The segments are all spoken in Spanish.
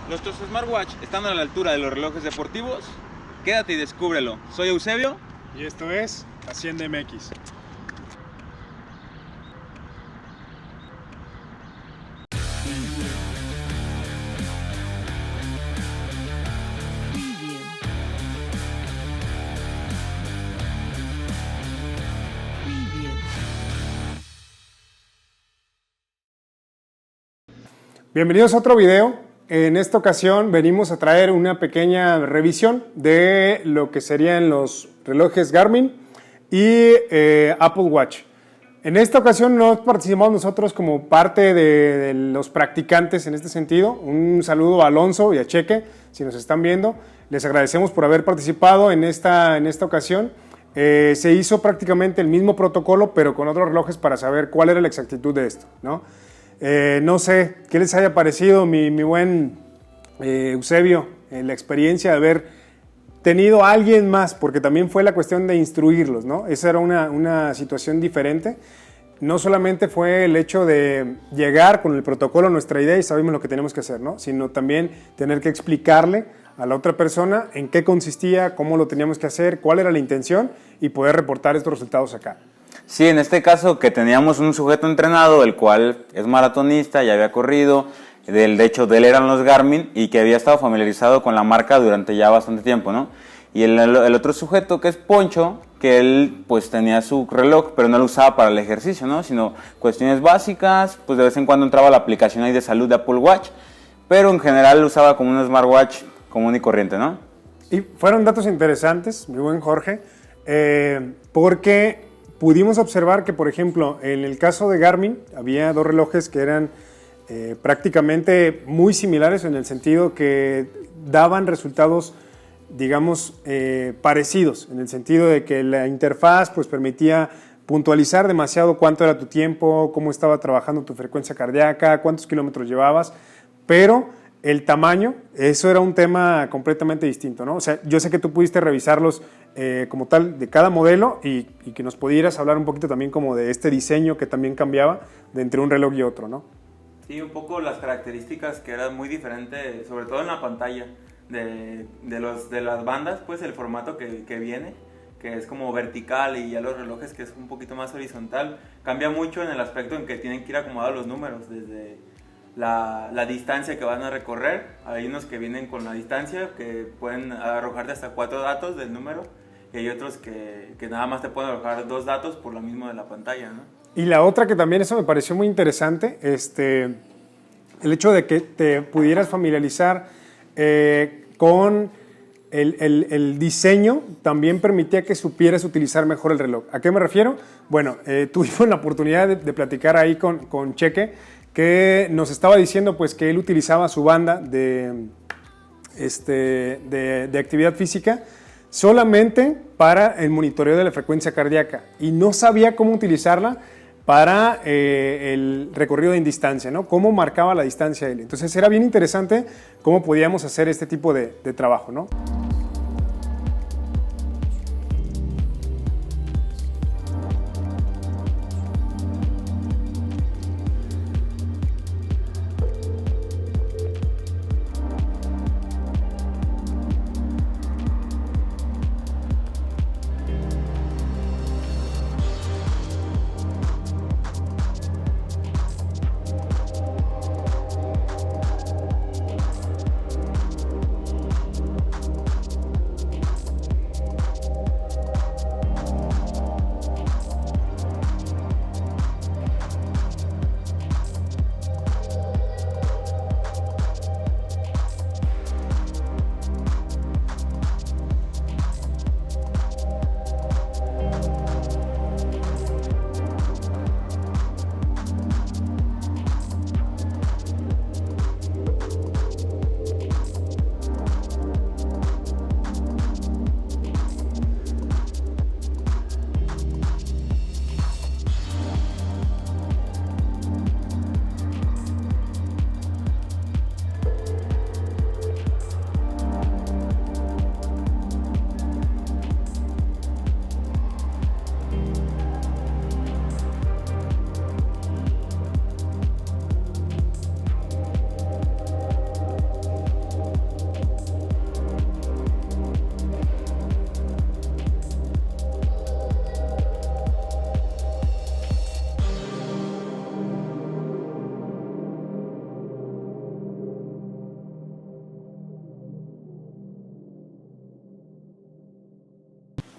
¿Nuestros smartwatch están a la altura de los relojes deportivos? Quédate y descúbrelo. Soy Eusebio. Y esto es Hacienda MX. Bienvenidos a otro video. En esta ocasión venimos a traer una pequeña revisión de lo que serían los relojes Garmin y Apple Watch. En esta ocasión no participamos nosotros como parte de los practicantes en este sentido. Un saludo a Alonso y a Cheque, si nos están viendo. Les agradecemos por haber participado en esta ocasión. Se hizo prácticamente el mismo protocolo, pero con otros relojes para saber cuál era la exactitud de esto, ¿no? No sé qué les haya parecido, mi buen Eusebio, la experiencia de haber tenido a alguien más, porque también fue la cuestión de instruirlos, ¿no? Esa era una situación diferente. No solamente fue el hecho de llegar con el protocolo, nuestra idea y sabemos lo que tenemos que hacer, ¿no? Sino también tener que explicarle a la otra persona en qué consistía, cómo lo teníamos que hacer, cuál era la intención y poder reportar estos resultados acá. Sí, en este caso que teníamos un sujeto entrenado, el cual es maratonista, ya había corrido, de hecho de él eran los Garmin y que había estado familiarizado con la marca durante ya bastante tiempo, ¿no? Y el otro sujeto que es Poncho, que él pues tenía su reloj, pero no lo usaba para el ejercicio, ¿no? Sino cuestiones básicas, pues de vez en cuando entraba la aplicación ahí de salud de Apple Watch, pero en general lo usaba como un smartwatch común y corriente, ¿no? Y fueron datos interesantes, mi buen Jorge, porque pudimos observar que, por ejemplo, en el caso de Garmin, había dos relojes que eran prácticamente muy similares en el sentido que daban resultados, digamos, parecidos, en el sentido de que la interfaz pues, permitía puntualizar demasiado cuánto era tu tiempo, cómo estaba trabajando tu frecuencia cardíaca, cuántos kilómetros llevabas, pero el tamaño, eso era un tema completamente distinto, ¿no? O sea, yo sé que tú pudiste revisarlos como tal de cada modelo y que nos pudieras hablar un poquito también como de este diseño que también cambiaba de entre un reloj y otro, ¿no? Sí, un poco las características que eran muy diferentes, sobre todo en la pantalla de las bandas, pues el formato que viene, que es como vertical, y ya los relojes que es un poquito más horizontal, cambia mucho en el aspecto en que tienen que ir acomodados los números, desde la distancia que van a recorrer. Hay unos que vienen con la distancia, que pueden arrojarte hasta 4 datos del número, y hay otros que nada más te pueden arrojar 2 datos por lo mismo de la pantalla, ¿no? Y la otra que también eso me pareció muy interesante, el hecho de que te pudieras familiarizar con el diseño, también permitía que supieras utilizar mejor el reloj. ¿A qué me refiero? Bueno, tuvimos la oportunidad de platicar ahí con Cheque, que nos estaba diciendo pues, que él utilizaba su banda de actividad física solamente para el monitoreo de la frecuencia cardíaca y no sabía cómo utilizarla para el recorrido en distancia, ¿no? Cómo marcaba la distancia él. Entonces era bien interesante cómo podíamos hacer este tipo de trabajo, ¿no?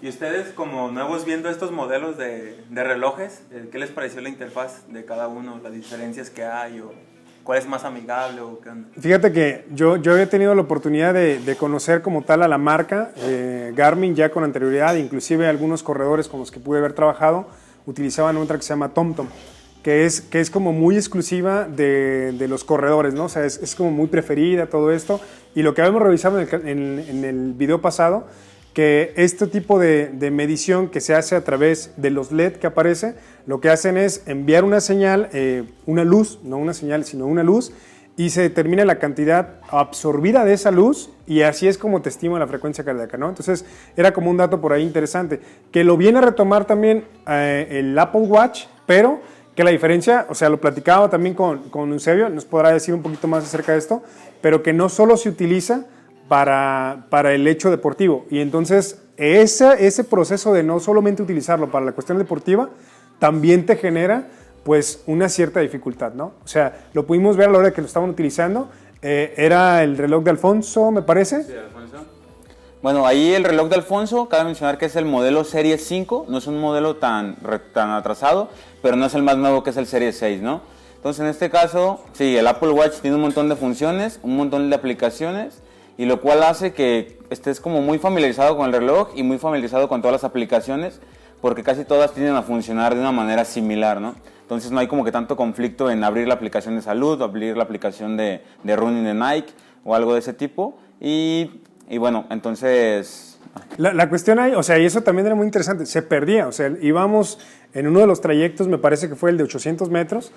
Y ustedes, como nuevos viendo estos modelos de relojes, ¿qué les pareció la interfaz de cada uno? ¿Las diferencias que hay o cuál es más amigable o qué onda? Fíjate que yo había tenido la oportunidad de conocer como tal a la marca Garmin ya con anterioridad, inclusive algunos corredores con los que pude haber trabajado utilizaban otra que se llama TomTom, que es como muy exclusiva de los corredores, ¿no? O sea, es como muy preferida todo esto. Y lo que habíamos revisado en el video pasado, que este tipo de medición que se hace a través de los LED que aparece, lo que hacen es enviar una señal, una luz, no una señal, sino una luz, y se determina la cantidad absorbida de esa luz, y así es como te estima la frecuencia cardíaca, ¿no? Entonces, era como un dato por ahí interesante, que lo viene a retomar también el Apple Watch, pero que la diferencia, o sea, lo platicaba también con Eusebio, nos podrá decir un poquito más acerca de esto, pero que no solo se utiliza para el hecho deportivo. Y entonces ese proceso de no solamente utilizarlo para la cuestión deportiva, también te genera pues una cierta dificultad, ¿no? O sea, lo pudimos ver a la hora que lo estaban utilizando, era el reloj de Alfonso, me parece. Sí, Alfonso. Bueno, ahí el reloj de Alfonso, cabe mencionar que es el modelo Series 5, no es un modelo tan atrasado, pero no es el más nuevo que es el Series 6, ¿no? Entonces en este caso, sí, el Apple Watch tiene un montón de funciones, un montón de aplicaciones, y lo cual hace que estés como muy familiarizado con el reloj y muy familiarizado con todas las aplicaciones, porque casi todas tienden a funcionar de una manera similar, ¿no? Entonces no hay como que tanto conflicto en abrir la aplicación de salud, o abrir la aplicación de running de Nike o algo de ese tipo. Y bueno, entonces... La cuestión ahí, o sea, y eso también era muy interesante, se perdía, o sea, íbamos en uno de los trayectos, me parece que fue el de 800 metros,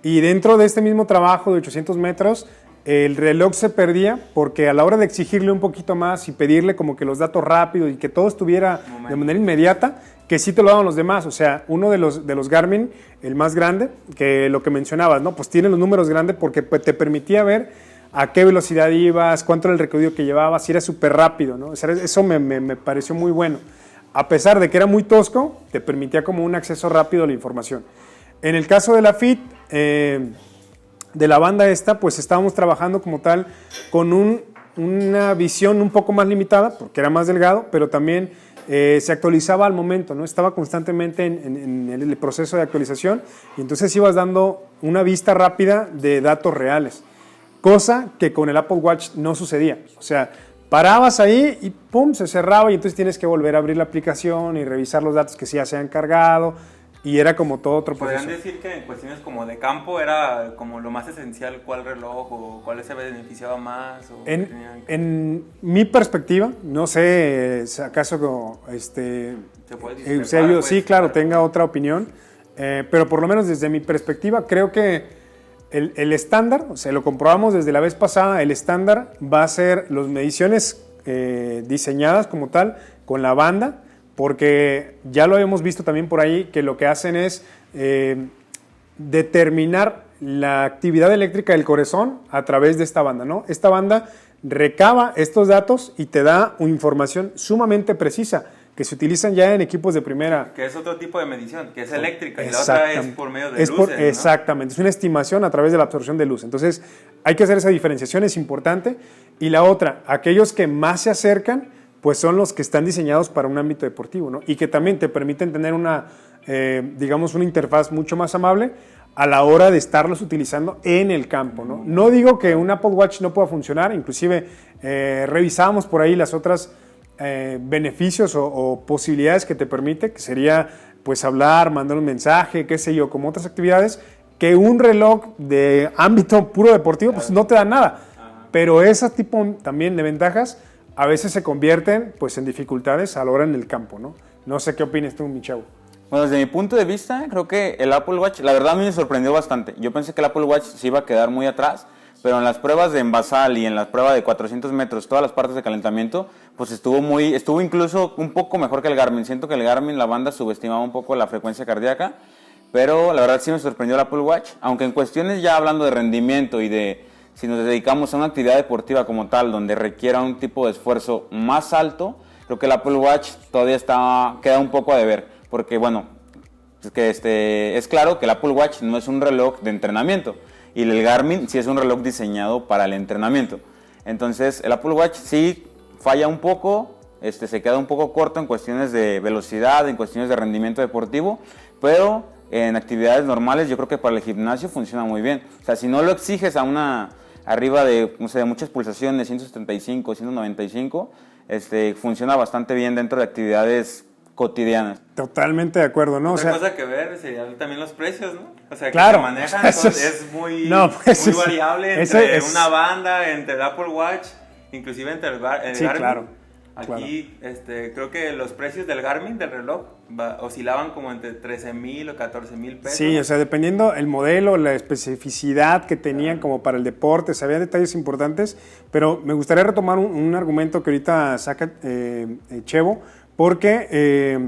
y dentro de este mismo trabajo de 800 metros, el reloj se perdía porque a la hora de exigirle un poquito más y pedirle como que los datos rápidos y que todo estuviera de manera inmediata, que sí te lo daban los demás. O sea, uno de los Garmin, el más grande, que lo que mencionabas, ¿no? Pues tiene los números grandes porque te permitía ver a qué velocidad ibas, cuánto era el recorrido que llevabas, y era súper rápido, ¿no? O sea, eso me pareció muy bueno. A pesar de que era muy tosco, te permitía como un acceso rápido a la información. En el caso de la Fit, de la banda esta, pues estábamos trabajando como tal con una visión un poco más limitada, porque era más delgado, pero también se actualizaba al momento, ¿no? Estaba constantemente en el proceso de actualización, y entonces ibas dando una vista rápida de datos reales, cosa que con el Apple Watch no sucedía. O sea, parabas ahí y pum, se cerraba, y entonces tienes que volver a abrir la aplicación y revisar los datos que sí ya se han cargado. Y era como todo otro proceso. ¿Podrían decir que en cuestiones como de campo era como lo más esencial cuál reloj o cuál se beneficiaba más? O en mi perspectiva, no sé si acaso Eusebio, sí, claro, tenga otra opinión, pero por lo menos desde mi perspectiva creo que el estándar, o sea, lo comprobamos desde la vez pasada, el estándar va a ser las mediciones diseñadas como tal con la banda, porque ya lo habíamos visto también por ahí que lo que hacen es determinar la actividad eléctrica del corazón a través de esta banda, ¿no? Esta banda recaba estos datos y te da una información sumamente precisa que se utilizan ya en equipos de primera. Que es otro tipo de medición, que es eléctrica, y la otra es por medio de luces, ¿no? Exactamente, es una estimación a través de la absorción de luz. Entonces hay que hacer esa diferenciación, es importante. Y la otra, aquellos que más se acercan, pues son los que están diseñados para un ámbito deportivo, ¿no? Y que también te permiten tener una interfaz mucho más amable a la hora de estarlos utilizando en el campo, ¿no? No digo que un Apple Watch no pueda funcionar, inclusive revisábamos por ahí las otras beneficios o posibilidades que te permite, que sería pues hablar, mandar un mensaje, qué sé yo, como otras actividades, que un reloj de ámbito puro deportivo pues no te da nada. Pero ese tipo también de ventajas a veces se convierten pues en dificultades a la hora en el campo, ¿no? No sé qué opinas tú, mi chavo. Bueno, desde mi punto de vista, creo que el Apple Watch, la verdad a mí me sorprendió bastante. Yo pensé que el Apple Watch se iba a quedar muy atrás, pero en las pruebas de envasal y en la prueba de 400 metros, todas las partes de calentamiento, pues estuvo incluso un poco mejor que el Garmin. Siento que el Garmin, la banda subestimaba un poco la frecuencia cardíaca, pero la verdad sí me sorprendió el Apple Watch, aunque en cuestiones ya hablando de rendimiento y de si nos dedicamos a una actividad deportiva como tal, donde requiera un tipo de esfuerzo más alto, creo que el Apple Watch todavía queda un poco a deber, porque bueno, es claro que el Apple Watch no es un reloj de entrenamiento, y el Garmin sí es un reloj diseñado para el entrenamiento. Entonces el Apple Watch sí falla un poco, se queda un poco corto en cuestiones de velocidad, en cuestiones de rendimiento deportivo, pero en actividades normales yo creo que para el gimnasio funciona muy bien. O sea, si no lo exiges a una arriba de, no sé, de muchas pulsaciones, 175, 195, funciona bastante bien dentro de actividades cotidianas. Totalmente de acuerdo, ¿no? Otra cosa que ver serían también los precios, ¿no? O sea, que claro, se manejan, es muy, muy variable entre una banda, entre el Apple Watch, inclusive entre el Garmin. Claro. Aquí creo que los precios del Garmin, del reloj, oscilaban como entre 13,000 o 14,000 pesos. Sí, o sea, dependiendo el modelo, la especificidad que tenían como para el deporte, había detalles importantes, pero me gustaría retomar un argumento que ahorita saca Chevo, porque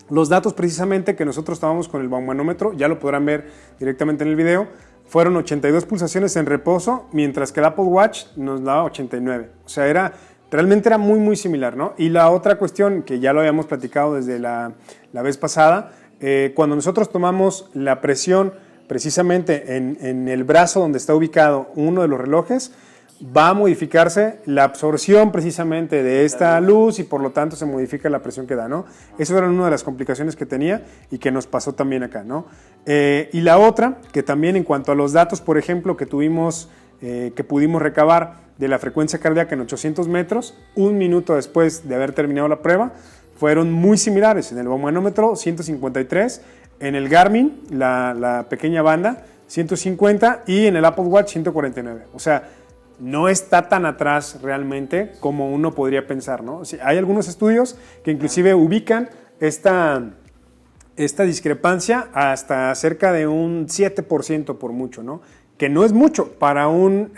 los datos precisamente que nosotros tomamos con el baumanómetro, ya lo podrán ver directamente en el video, fueron 82 pulsaciones en reposo, mientras que el Apple Watch nos daba 89. O sea, realmente era muy, muy similar, ¿no? Y la otra cuestión, que ya lo habíamos platicado desde la vez pasada, cuando nosotros tomamos la presión precisamente en el brazo donde está ubicado uno de los relojes, va a modificarse la absorción precisamente de esta luz y por lo tanto se modifica la presión que da, ¿no? Eso era una de las complicaciones que tenía y que nos pasó también acá, ¿no? Y la otra, que también en cuanto a los datos, por ejemplo, que pudimos recabar de la frecuencia cardíaca en 800 metros, un minuto después de haber terminado la prueba, fueron muy similares. En el baumanómetro, 153, en el Garmin, la pequeña banda, 150 y en el Apple Watch, 149. O sea, no está tan atrás realmente como uno podría pensar, ¿no? O sea, hay algunos estudios que inclusive ubican esta discrepancia hasta cerca de un 7% por mucho, ¿no? Que no es mucho para un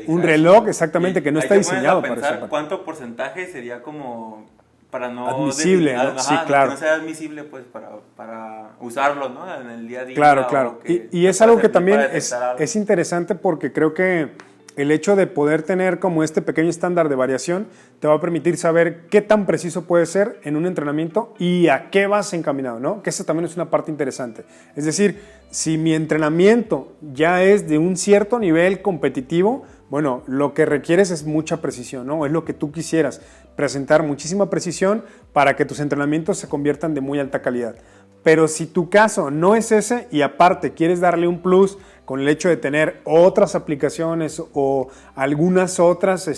reloj exactamente que no está diseñado para eso. ¿Cuánto porcentaje sería como para no admisible, ¿no? Sí, claro. Que no sea admisible pues para usarlo, ¿no? En el día a día. Claro. Y es algo que también es interesante porque creo que el hecho de poder tener como este pequeño estándar de variación te va a permitir saber qué tan preciso puede ser en un entrenamiento y a qué vas encaminado, ¿no? Que eso también es una parte interesante. Es decir, si mi entrenamiento ya es de un cierto nivel competitivo, bueno, lo que requieres es mucha precisión, ¿no? Es lo que tú quisieras, presentar muchísima precisión para que tus entrenamientos se conviertan de muy alta calidad. Pero si tu caso no es ese y aparte quieres darle un plus con el hecho de tener otras aplicaciones o algunas otras,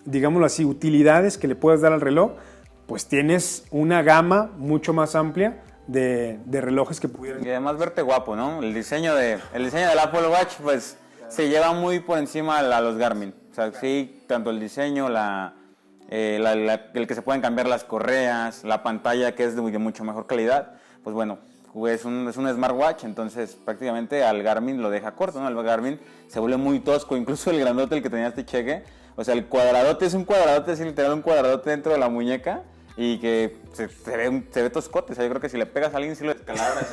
digámoslo así, utilidades que le puedas dar al reloj, pues tienes una gama mucho más amplia de relojes que pudieran... Y además verte guapo, ¿no? El diseño del Apple Watch, pues se lleva muy por encima a los Garmin. O sea, sí, tanto el diseño, el que se pueden cambiar las correas, la pantalla que es de mucho mejor calidad, pues bueno, es un smartwatch, entonces prácticamente al Garmin lo deja corto, ¿no? El Garmin se vuelve muy tosco, incluso el grandote, el que tenía cheque, o sea, el cuadradote es un cuadradote, es literal un cuadradote dentro de la muñeca y que se ve toscote, o sea, yo creo que si le pegas a alguien sí lo descalabras.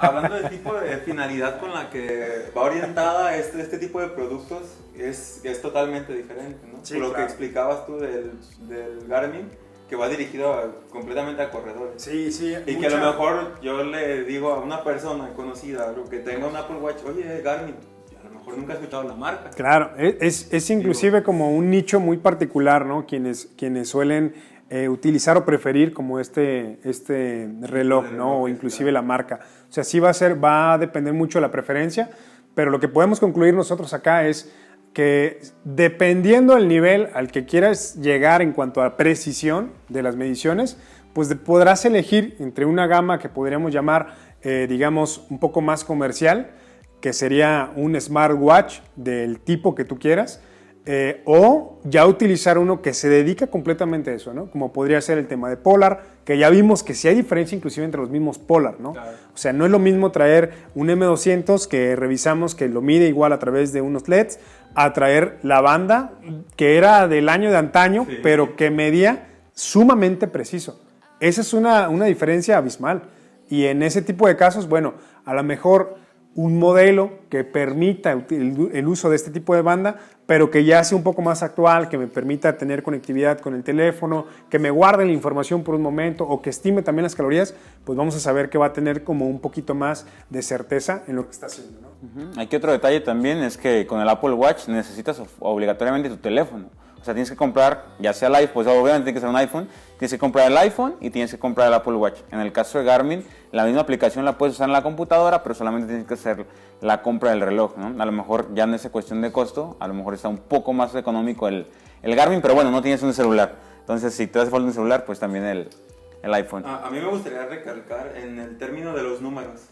Hablando del tipo de finalidad con la que va orientada este tipo de productos, es totalmente diferente, ¿no? Sí, lo que explicabas tú del Garmin, que va dirigido completamente a corredores. Sí. Y que a lo mejor yo le digo a una persona conocida que tenga un Apple Watch, oye, Garmin, a lo mejor nunca he escuchado la marca. Claro, es inclusive como un nicho muy particular, ¿no? Quienes suelen utilizar o preferir como este reloj, ¿no? O inclusive la marca. O sea, sí va a depender mucho de la preferencia, pero lo que podemos concluir nosotros acá es que dependiendo del nivel al que quieras llegar en cuanto a precisión de las mediciones, pues podrás elegir entre una gama que podríamos llamar, digamos, un poco más comercial, que sería un smartwatch del tipo que tú quieras, o ya utilizar uno que se dedica completamente a eso, ¿no? Como podría ser el tema de Polar, que ya vimos que sí hay diferencia inclusive entre los mismos Polar, ¿no? Claro. O sea, no es lo mismo traer un M200 que revisamos que lo mide igual a través de unos LEDs, a traer la banda que era del año de antaño, sí, pero que medía sumamente preciso. Esa es una diferencia abismal. Y en ese tipo de casos, bueno, a lo mejor un modelo que permita el uso de este tipo de banda, pero que ya sea un poco más actual, que me permita tener conectividad con el teléfono, que me guarde la información por un momento o que estime también las calorías, pues vamos a saber que va a tener como un poquito más de certeza en lo que está haciendo, ¿no? Aquí otro detalle también es que con el Apple Watch necesitas obligatoriamente tu teléfono. O sea, tienes que comprar, ya sea el iPhone, pues obviamente tiene que ser un iPhone, tienes que comprar el iPhone y tienes que comprar el Apple Watch. En el caso de Garmin, la misma aplicación la puedes usar en la computadora, pero solamente tienes que hacer la compra del reloj, ¿no? A lo mejor ya en esa cuestión de costo, a lo mejor está un poco más económico el Garmin, pero bueno, no tienes un celular. Entonces, si te hace falta un celular, pues también el iPhone. A mí me gustaría recalcar en el término de los números.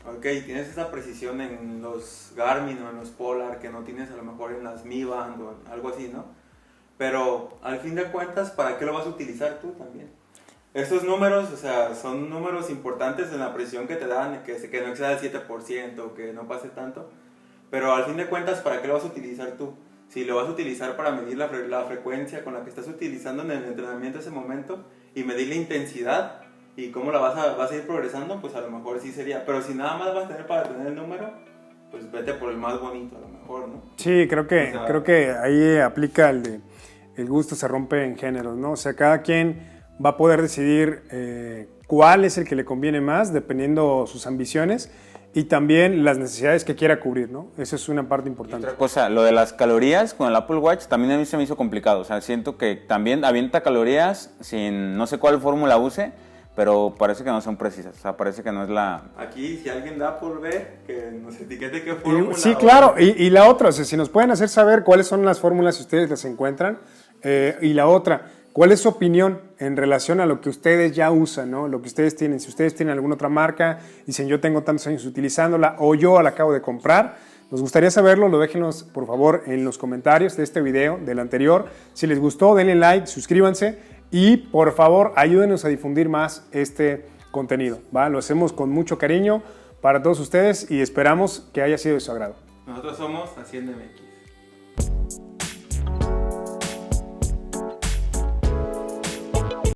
Ok, tienes esa precisión en los Garmin o en los Polar que no tienes a lo mejor en las Mi Band o algo así, ¿no? Pero al fin de cuentas, ¿para qué lo vas a utilizar tú también? Estos números, o sea, son números importantes en la precisión que te dan, que no exceda el 7%, que no pase tanto. Pero al fin de cuentas, ¿para qué lo vas a utilizar tú? Si lo vas a utilizar para medir la frecuencia con la que estás utilizando en el entrenamiento ese momento y medir la intensidad y cómo la vas a ir progresando, pues a lo mejor sí sería. Pero si nada más vas a tener para tener el número, pues vete por el más bonito a lo mejor, ¿no? Sí, creo que ahí aplica el gusto se rompe en géneros, ¿no? O sea, cada quien va a poder decidir cuál es el que le conviene más dependiendo sus ambiciones y también las necesidades que quiera cubrir, ¿no? Esa es una parte importante. Otra cosa, lo de las calorías con el Apple Watch también a mí se me hizo complicado. O sea, siento que también avienta calorías sin no sé cuál fórmula use, pero parece que no son precisas. O sea, parece que no es la... Aquí, si alguien da por ver, que nos etiquete qué fórmula. Sí, claro. Y la otra, o sea, si nos pueden hacer saber cuáles son las fórmulas si ustedes las encuentran. Y la otra, ¿cuál es su opinión en relación a lo que ustedes ya usan, ¿no? Lo que ustedes tienen. Si ustedes tienen alguna otra marca, dicen yo tengo tantos años utilizándola o yo la acabo de comprar, nos gustaría saberlo, lo déjenos por favor en los comentarios de este video, del anterior. Si les gustó, denle like, suscríbanse y por favor ayúdenos a difundir más este contenido, ¿va? Lo hacemos con mucho cariño para todos ustedes y esperamos que haya sido de su agrado. Nosotros somos Hacienda MX.